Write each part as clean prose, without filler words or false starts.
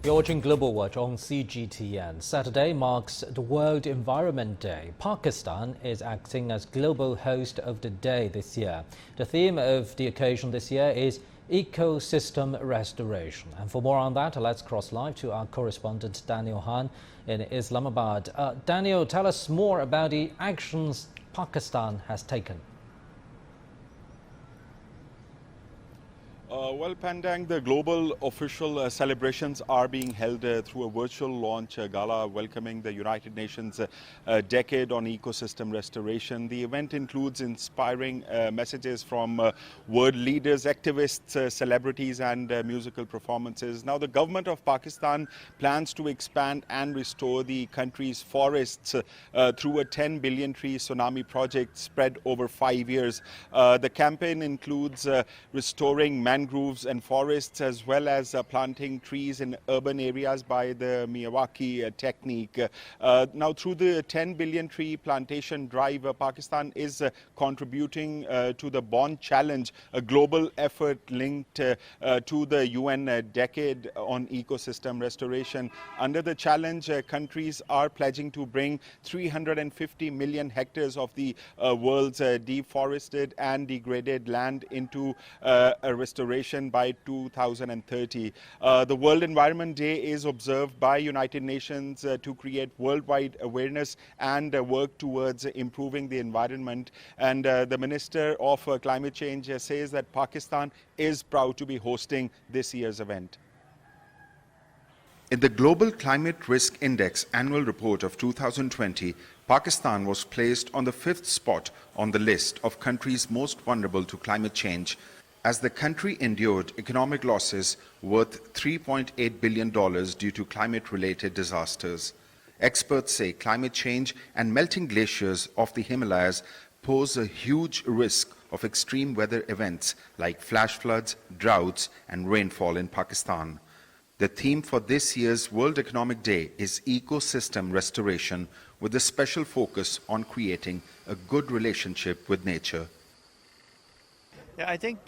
You're watching Global Watch on CGTN. Saturday marks the World Environment Day. Pakistan is acting as global host of the day this year. The theme of the occasion this year is ecosystem restoration. And for more on that, let's cross live to our correspondent Daniel Han in Islamabad. Daniel, tell us more about the actions Pakistan has taken. Well, Pandang, the global official celebrations are being held through a virtual launch gala welcoming the United Nations Decade on Ecosystem Restoration. The event includes inspiring messages from world leaders, activists, celebrities and musical performances. Now, the government of Pakistan plans to expand and restore the country's forests through a 10 billion tree tsunami project spread over 5 years. The campaign includes restoring mangroves and forests, as well as planting trees in urban areas by the Miyawaki technique. Now, through the 10 billion tree plantation drive, Pakistan is contributing to the Bond Challenge, a global effort linked to the UN Decade on Ecosystem Restoration. Under the challenge, countries are pledging to bring 350 million hectares of the world's deforested and degraded land into a restoration by 2030. The World Environment Day is observed by United Nations to create worldwide awareness and work towards improving the environment. And the Minister of Climate Change says that Pakistan is proud to be hosting this year's event. In the Global Climate Risk Index annual report of 2020, Pakistan was placed on the 5th spot on the list of countries most vulnerable to climate change, as the country endured economic losses worth $3.8 billion due to climate-related disasters. Experts say climate change and melting glaciers of the Himalayas pose a huge risk of extreme weather events like flash floods, droughts, and rainfall in Pakistan. The theme for this year's World Economic Day is ecosystem restoration, with a special focus on creating a good relationship with nature. Yeah, I think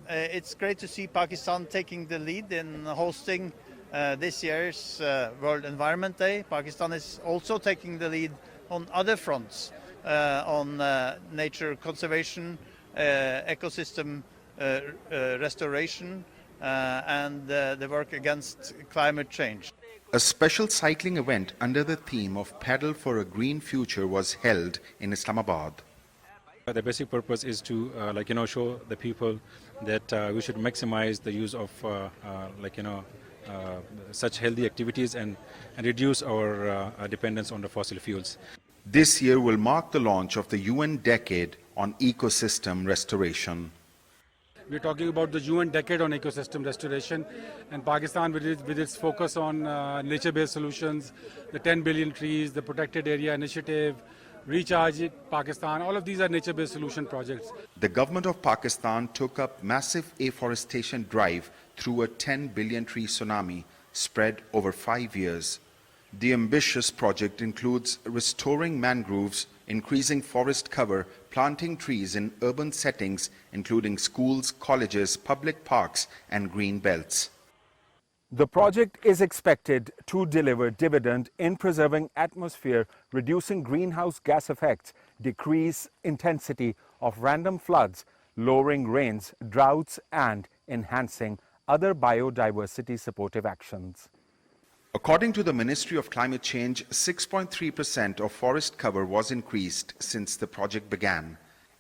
it's great to see Pakistan taking the lead in hosting this year's World Environment Day. Pakistan is also taking the lead on other fronts, on nature conservation, ecosystem restoration, and the work against climate change. A special cycling event under the theme of Paddle for a Green Future was held in Islamabad. The basic purpose is to, show the people that we should maximize the use of, such healthy activities and reduce our dependence on the fossil fuels. This year will mark the launch of the UN Decade on Ecosystem Restoration. We're talking about the UN Decade on Ecosystem Restoration, and Pakistan, with its focus on nature-based solutions, the 10 billion trees, the Protected Area Initiative, Recharge It Pakistan, all of these are nature-based solution projects. The government of Pakistan took up massive afforestation drive through a 10 billion tree tsunami spread over 5 years. The ambitious project includes restoring mangroves, increasing forest cover, planting trees in urban settings, including schools, colleges, public parks, and green belts. The project is expected to deliver dividend in preserving atmosphere, reducing greenhouse gas effects, decrease intensity of random floods, lowering rains, droughts, and enhancing other biodiversity supportive actions. According to the Ministry of Climate Change, 6.3% of forest cover was increased since the project began.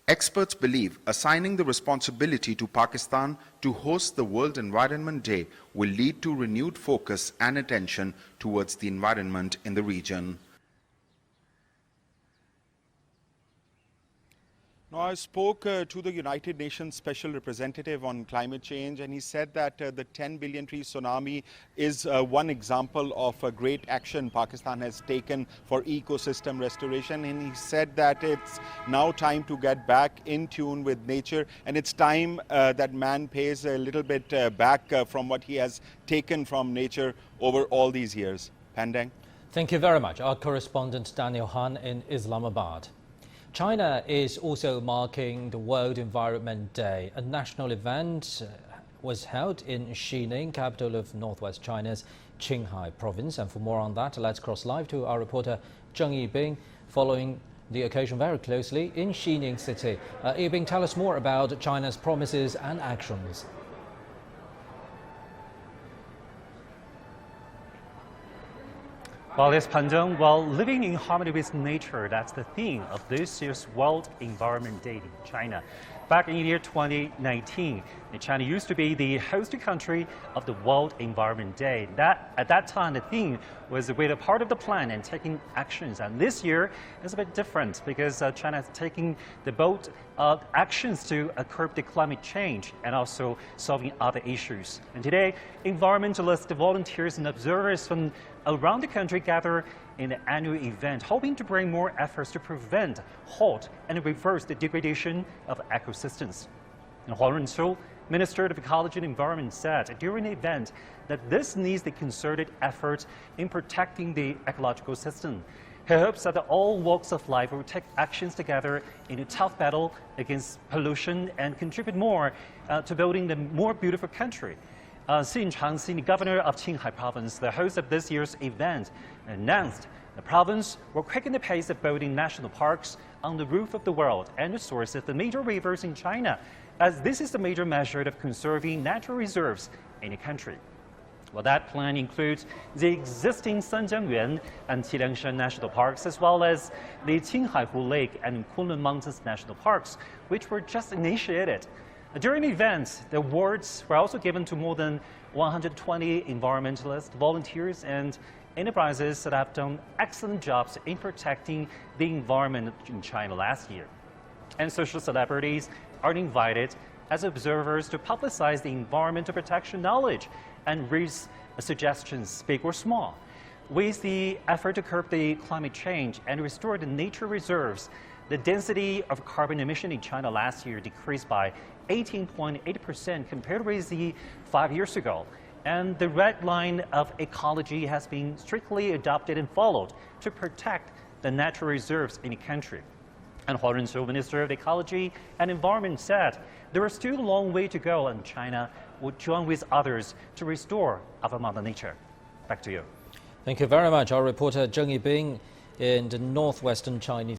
Experts believe assigning the responsibility to Pakistan to host the World Environment Day will lead to renewed focus and attention towards the environment in the region. Now, I spoke to the United Nations Special Representative on Climate Change, and he said that the 10 billion tree tsunami is one example of a great action Pakistan has taken for ecosystem restoration. And he said that it's now time to get back in tune with nature, and it's time that man pays a little bit back from what he has taken from nature over all these years. Pandang. Thank you very much. Our correspondent Daniel Han in Islamabad. China is also marking the World Environment Day. A national event was held in Xining, capital of northwest China's Qinghai province. And for more on that, let's cross live to our reporter Zheng Yibing, following the occasion very closely in Xining City. Yibing, tell us more about China's promises and actions. Well, yes, Pandong, well, living in harmony with nature, that's the theme of this year's World Environment Day in China. Back in the year 2019, China used to be the host country of the World Environment Day. At that time, the theme was with a part of the plan and taking actions. And this year is a bit different because China is taking the bold actions to curb the climate change and also solving other issues. And today, environmentalists, volunteers, and observers from around the country gather in the annual event, hoping to bring more efforts to prevent, halt, and reverse the degradation of ecosystems. And Huang Renzhou, Minister of Ecology and Environment, said during the event that this needs the concerted effort in protecting the ecological system. He hopes that all walks of life will take actions together in a tough battle against pollution and contribute more to building a more beautiful country. Xin Changxi, the governor of Qinghai province, the host of this year's event, announced the province will quicken the pace of building national parks on the roof of the world and the source of the major rivers in China, as this is the major measure of conserving natural reserves in the country. Well, that plan includes the existing Sanjiangyuan and Qiliangshan national parks, as well as the Qinghaihu Lake and Kunlun Mountains national parks, which were just initiated. During the event, the awards were also given to more than 120 environmentalists, volunteers, and enterprises that have done excellent jobs in protecting the environment in China last year. And social celebrities are invited as observers to publicize the environmental protection knowledge and raise suggestions, big or small. With the effort to curb the climate change and restore the nature reserves, the density of carbon emission in China last year decreased by 18.8% compared with 5 years ago. And the red line of ecology has been strictly adopted and followed to protect the natural reserves in the country. And Huang Renzhou, Minister of Ecology and Environment, said there is still a long way to go, and China would join with others to restore our Mother Nature. Back to you. Thank you very much. Our reporter Zheng Yibing in the northwestern Chinese